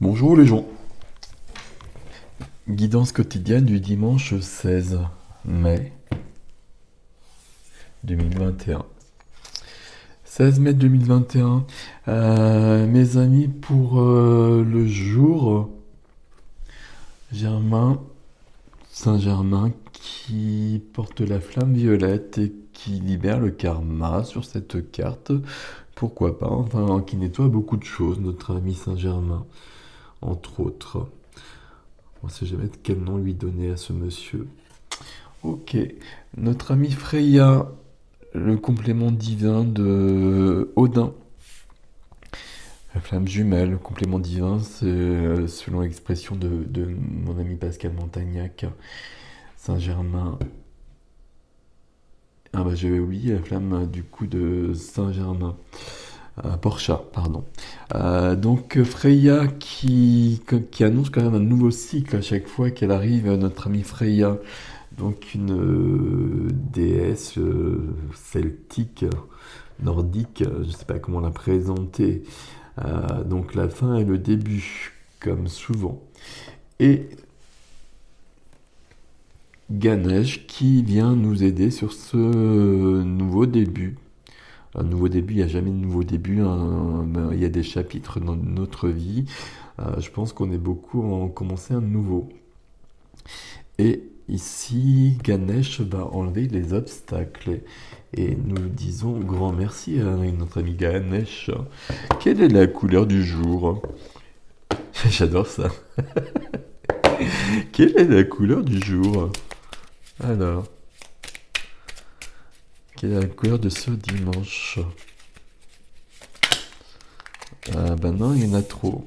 Bonjour les gens. Guidance quotidienne du dimanche 16 mai 2021. 16 mai 2021. Mes amis, pour le jour, Germain, Saint-Germain qui porte la flamme violette et qui libère le karma sur cette carte. Pourquoi pas, enfin, qui nettoie beaucoup de choses, notre ami Saint-Germain, entre autres. On ne sait jamais de quel nom lui donner à ce monsieur. Ok, notre ami Freya, le complément divin de Odin. La flamme jumelle, le complément divin, c'est selon l'expression de mon ami Pascal Montagnac, Saint-Germain. Ah bah j'avais oublié la flamme du coup de Saint-Germain. Portia, pardon. Donc Freya qui annonce quand même un nouveau cycle à chaque fois qu'elle arrive, notre amie Freya. Donc une déesse celtique, nordique, je ne sais pas comment la présenter. Donc la fin et le début, comme souvent. Et Ganesh qui vient nous aider sur ce nouveau début. Un nouveau début, il n'y a jamais de nouveau début, ben, il y a des chapitres dans notre vie. Je pense qu'on est beaucoup à en commencer un nouveau. Et ici, Ganesh va enlever les obstacles. Et nous disons grand merci à notre ami Ganesh. Quelle est la couleur du jour? J'adore ça. Quelle est la couleur du jour? Alors, quelle est la couleur de ce dimanche? Ah ben non, il y en a trop.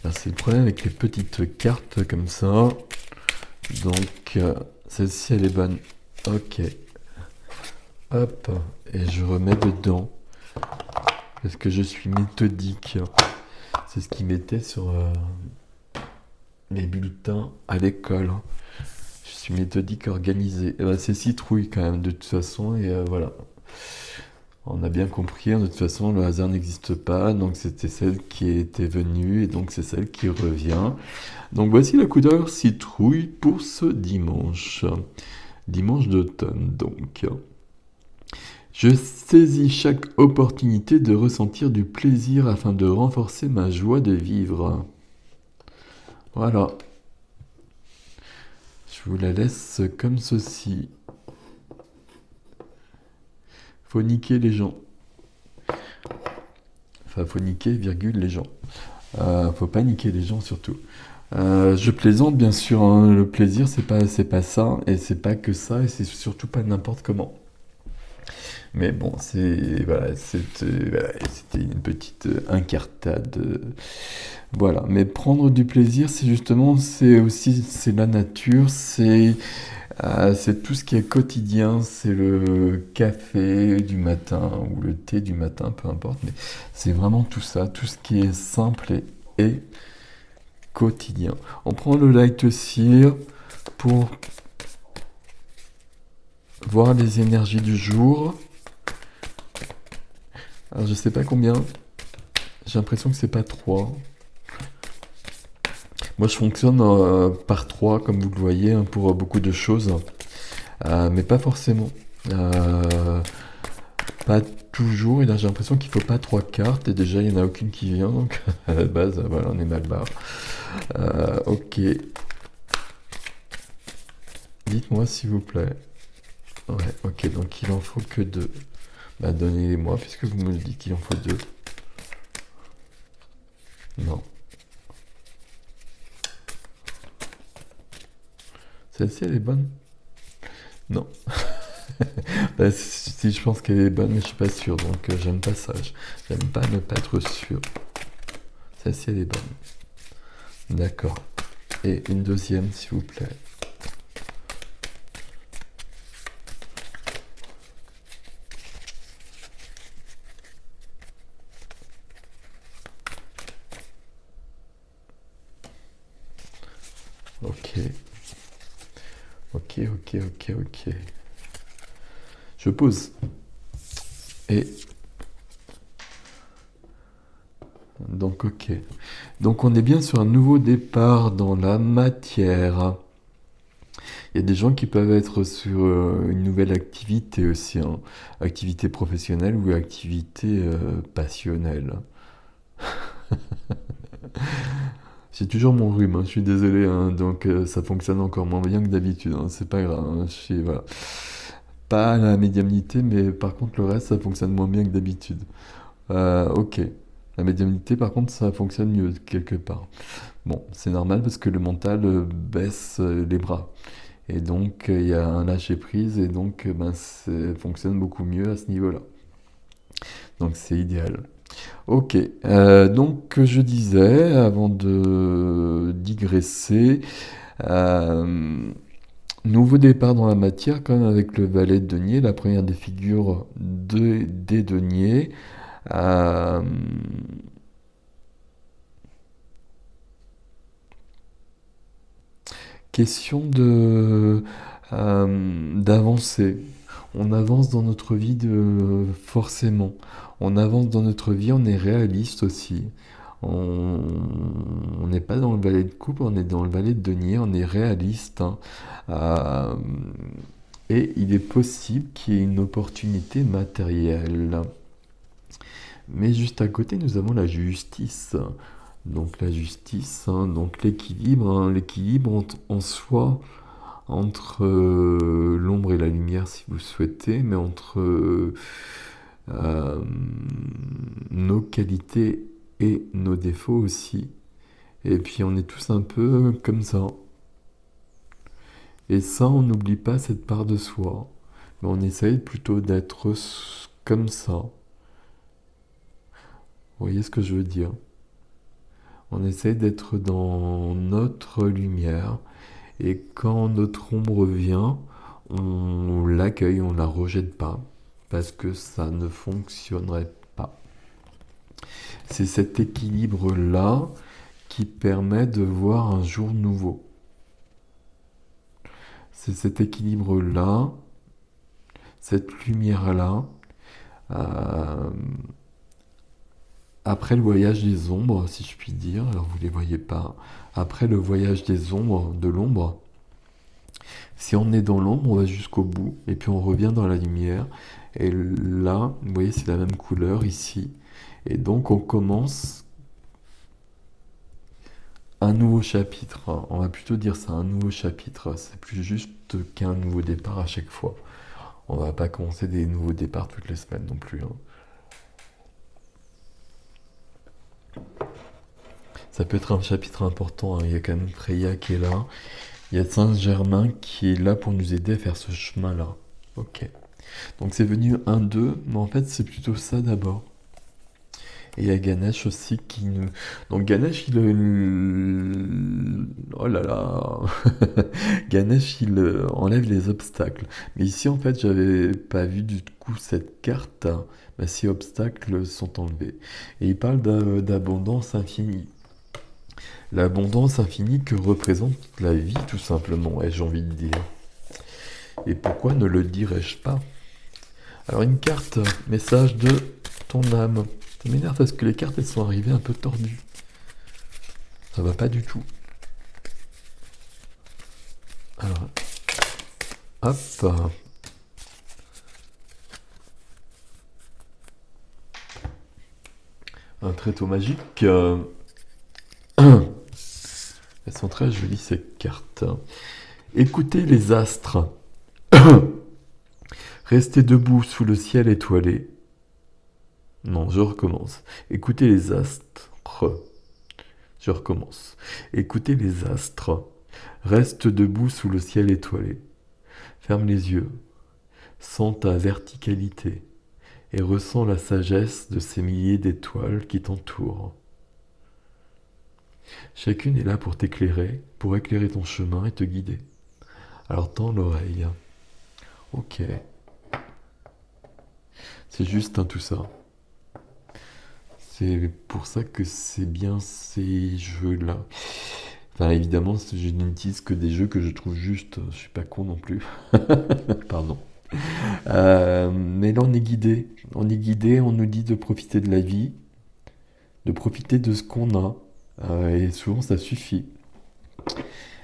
Alors, c'est le problème avec les petites cartes comme ça. Donc, celle-ci, elle est bonne. Ok. Hop. Et je remets dedans. Parce que je suis méthodique. C'est ce qu'ils mettaient sur mes bulletins à l'école. Je suis méthodique, organisé. Et ben, c'est citrouille quand même, de toute façon. Et voilà. On a bien compris, hein, de toute façon, le hasard n'existe pas. Donc, c'était celle qui était venue. Et donc, c'est celle qui revient. Donc, voici la couleur citrouille pour ce dimanche. Dimanche d'automne, donc. Je saisis chaque opportunité de ressentir du plaisir afin de renforcer ma joie de vivre. Voilà. Je vous la laisse comme ceci. Faut niquer les gens. Enfin, faut niquer, virgule, les gens. Faut pas niquer les gens surtout. Je plaisante bien sûr, hein. Le plaisir c'est pas ça, et c'est pas que ça, et c'est surtout pas n'importe comment. Mais bon, c'était une petite incartade. Voilà. Mais prendre du plaisir, c'est justement, c'est la nature, c'est tout ce qui est quotidien, c'est le café du matin ou le thé du matin, peu importe. Mais c'est vraiment tout ça, tout ce qui est simple et quotidien. On prend le light cire pour voir les énergies du jour. Alors je sais pas combien. J'ai l'impression que c'est pas 3. Moi je fonctionne par 3 comme vous le voyez, hein, pour beaucoup de choses. Mais pas forcément. Pas toujours. Et là j'ai l'impression qu'il faut pas 3 cartes. Et déjà il n'y en a aucune qui vient. Donc à la base, voilà, on est mal barre. Ok. Dites-moi s'il vous plaît. Ouais, ok, donc il en faut que 2. Bah donnez-les-moi puisque vous me le dites qu'il en faut 2. Non. Celle-ci elle est bonne? Non. Bah, si je pense qu'elle est bonne, mais je suis pas sûr, donc j'aime pas ça. J'aime pas ne pas être sûr. Celle-ci elle est bonne. D'accord. Et une deuxième, s'il vous plaît. Ok. Ok. Je pose. Et donc, ok. Donc, on est bien sur un nouveau départ dans la matière. Il y a des gens qui peuvent être sur une nouvelle activité aussi, hein. Activité professionnelle ou activité passionnelle. J'ai toujours mon rhume, hein, je suis désolé, hein, donc ça fonctionne encore moins bien que d'habitude, hein, c'est pas grave, hein, voilà. Pas la médiumnité, mais par contre le reste ça fonctionne moins bien que d'habitude. Ok. La médiumnité par contre ça fonctionne mieux quelque part. Bon, c'est normal parce que le mental baisse les bras. Et donc il y a un lâcher prise et donc ben, ça fonctionne beaucoup mieux à ce niveau-là. Donc c'est idéal. Ok, donc je disais, avant de digresser, euh, nouveau départ dans la matière quand même avec le valet de denier, la première des figures des deniers. Euh, question d'avancer. On avance dans notre vie forcément. On avance dans notre vie, on est réaliste aussi. On on n'est pas dans le valet de coupe, on est dans le valet de denier, on est réaliste, hein. Euh, et il est possible qu'il y ait une opportunité matérielle. Mais juste à côté, nous avons la justice. Donc la justice, hein, donc l'équilibre, hein, l'équilibre en soi entre l'ombre et la lumière si vous souhaitez, mais entre euh, nos qualités et nos défauts aussi. Et puis on est tous un peu comme ça. Et ça, on n'oublie pas cette part de soi. Mais on essaye plutôt d'être comme ça. Vous voyez ce que je veux dire? On essaye d'être dans notre lumière. Et quand notre ombre vient, on l'accueille, on la rejette pas. Parce que ça ne fonctionnerait pas. C'est cet équilibre-là qui permet de voir un jour nouveau. C'est cet équilibre-là, cette lumière-là, euh, après le voyage des ombres, si je puis dire, alors vous ne les voyez pas, après le voyage des ombres, de l'ombre, si on est dans l'ombre, on va jusqu'au bout, et puis on revient dans la lumière, et là, vous voyez, c'est la même couleur ici, et donc on commence un nouveau chapitre, hein. On va plutôt dire ça, un nouveau chapitre, c'est plus juste qu'un nouveau départ à chaque fois. On va pas commencer des nouveaux départs toutes les semaines non plus, hein. Ça peut être un chapitre important, hein. Il y a quand même Freya qui est là. Il y a Saint-Germain qui est là pour nous aider à faire ce chemin-là. Ok. Donc c'est venu un 2 mais en fait c'est plutôt ça d'abord. Et il y a Ganesh aussi qui nous... Donc Ganesh, oh là là. Ganesh, il enlève les obstacles. Mais ici, en fait, j'avais pas vu du coup cette carte. Bah, si obstacles sont enlevés. Et il parle d'abondance infinie. L'abondance infinie que représente la vie, tout simplement, ai-je envie de dire. Et pourquoi ne le dirais-je pas? Alors une carte, message de ton âme. Ça m'énerve parce que les cartes, elles sont arrivées un peu tordues. Ça va pas du tout. Alors, hop. Un tréteau magique. Elles sont très jolies ces cartes. Écoutez les astres. Restez debout sous le ciel étoilé. Non, je recommence. Écoutez les astres. Je recommence. Écoutez les astres. Reste debout sous le ciel étoilé. Ferme les yeux. Sens ta verticalité et ressens la sagesse de ces milliers d'étoiles qui t'entourent. Chacune est là pour t'éclairer, pour éclairer ton chemin et te guider. Alors tends l'oreille. Ok. C'est juste tout ça. C'est pour ça que c'est bien ces jeux-là. Enfin, évidemment, je n'utilise que des jeux que je trouve justes. Je suis pas con non plus. Pardon. Mais là, on est guidé. On est guidé, on nous dit de profiter de la vie, de profiter de ce qu'on a. Et souvent, ça suffit.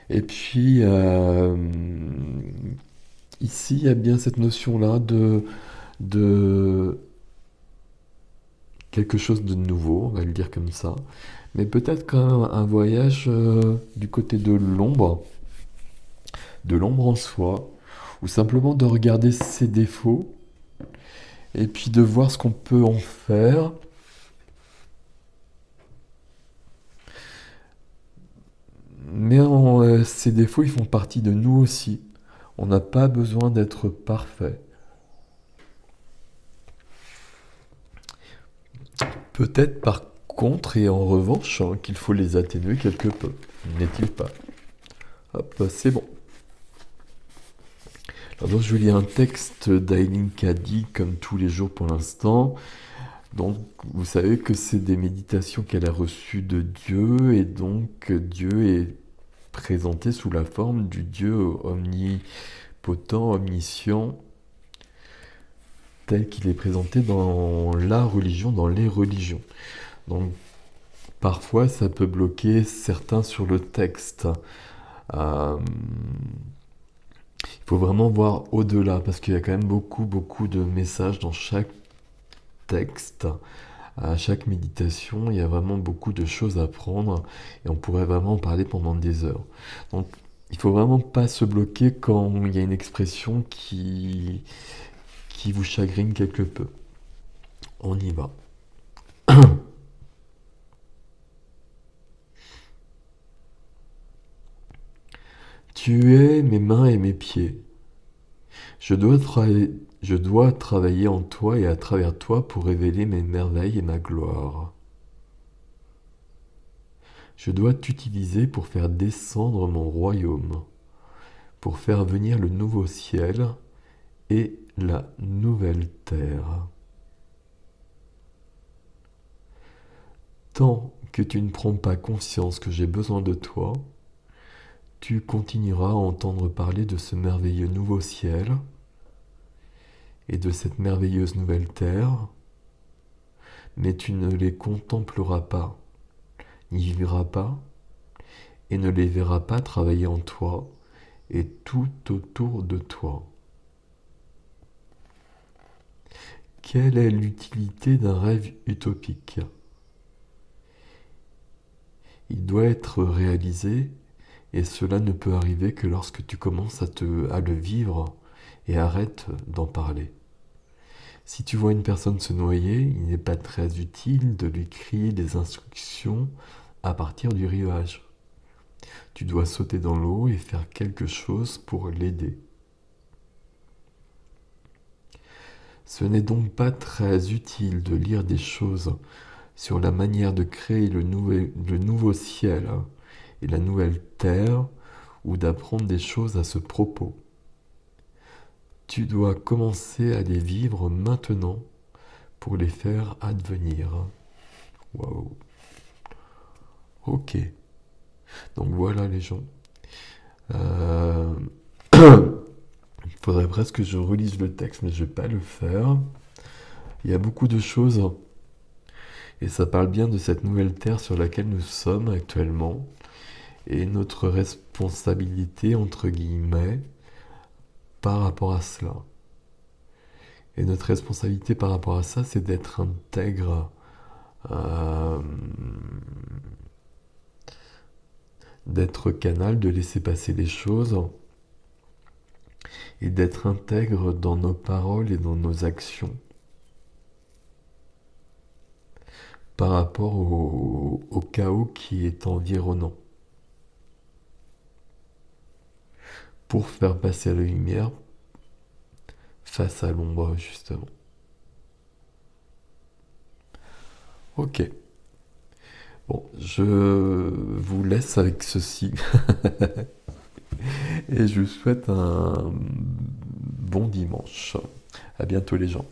Et puis, ici, il y a bien cette notion-là de quelque chose de nouveau, on va le dire comme ça. Mais peut-être quand même un voyage du côté de l'ombre en soi, ou simplement de regarder ses défauts, et puis de voir ce qu'on peut en faire. Mais ces défauts, ils font partie de nous aussi. On n'a pas besoin d'être parfait. Peut-être par contre et en revanche qu'il faut les atténuer quelque peu. N'est-il pas? Hop, c'est bon. Alors donc, je vais lire un texte d'Aileen Cady comme tous les jours pour l'instant. Donc vous savez que c'est des méditations qu'elle a reçues de Dieu et donc Dieu est présenté sous la forme du Dieu omnipotent, omniscient, tel qu'il est présenté dans la religion, dans les religions. Donc parfois ça peut bloquer certains sur le texte. Euh, il faut vraiment voir au-delà parce qu'il y a quand même beaucoup de messages dans chaque texte. À chaque méditation, il y a vraiment beaucoup de choses à prendre et on pourrait vraiment en parler pendant des heures. Donc, il faut vraiment pas se bloquer quand il y a une expression qui vous chagrine quelque peu. On y va. Tu es mes mains et mes pieds. Je dois travailler en toi et à travers toi pour révéler mes merveilles et ma gloire. Je dois t'utiliser pour faire descendre mon royaume, pour faire venir le nouveau ciel et la nouvelle terre. Tant que tu ne prends pas conscience que j'ai besoin de toi, tu continueras à entendre parler de ce merveilleux nouveau ciel et de cette merveilleuse nouvelle terre, mais tu ne les contempleras pas, n'y vivras pas, et ne les verras pas travailler en toi et tout autour de toi. Quelle est l'utilité d'un rêve utopique? Il doit être réalisé et cela ne peut arriver que lorsque tu commences à le vivre et arrêtes d'en parler. Si tu vois une personne se noyer, il n'est pas très utile de lui crier des instructions à partir du rivage. Tu dois sauter dans l'eau et faire quelque chose pour l'aider. Ce n'est donc pas très utile de lire des choses sur la manière de créer le nouveau ciel et la nouvelle terre ou d'apprendre des choses à ce propos. Tu dois commencer à les vivre maintenant pour les faire advenir. Waouh. Ok. Donc voilà les gens. Il faudrait presque que je relise le texte, mais je vais pas le faire. Il y a beaucoup de choses et ça parle bien de cette nouvelle terre sur laquelle nous sommes actuellement et notre responsabilité entre guillemets par rapport à cela. Et notre responsabilité par rapport à ça, c'est d'être intègre, euh, d'être canal, de laisser passer les choses et d'être intègre dans nos paroles et dans nos actions par rapport au chaos qui est environnant. Pour faire passer la lumière face à l'ombre, justement. Ok. Bon, je vous laisse avec ceci. Et je vous souhaite un bon dimanche. À bientôt les gens.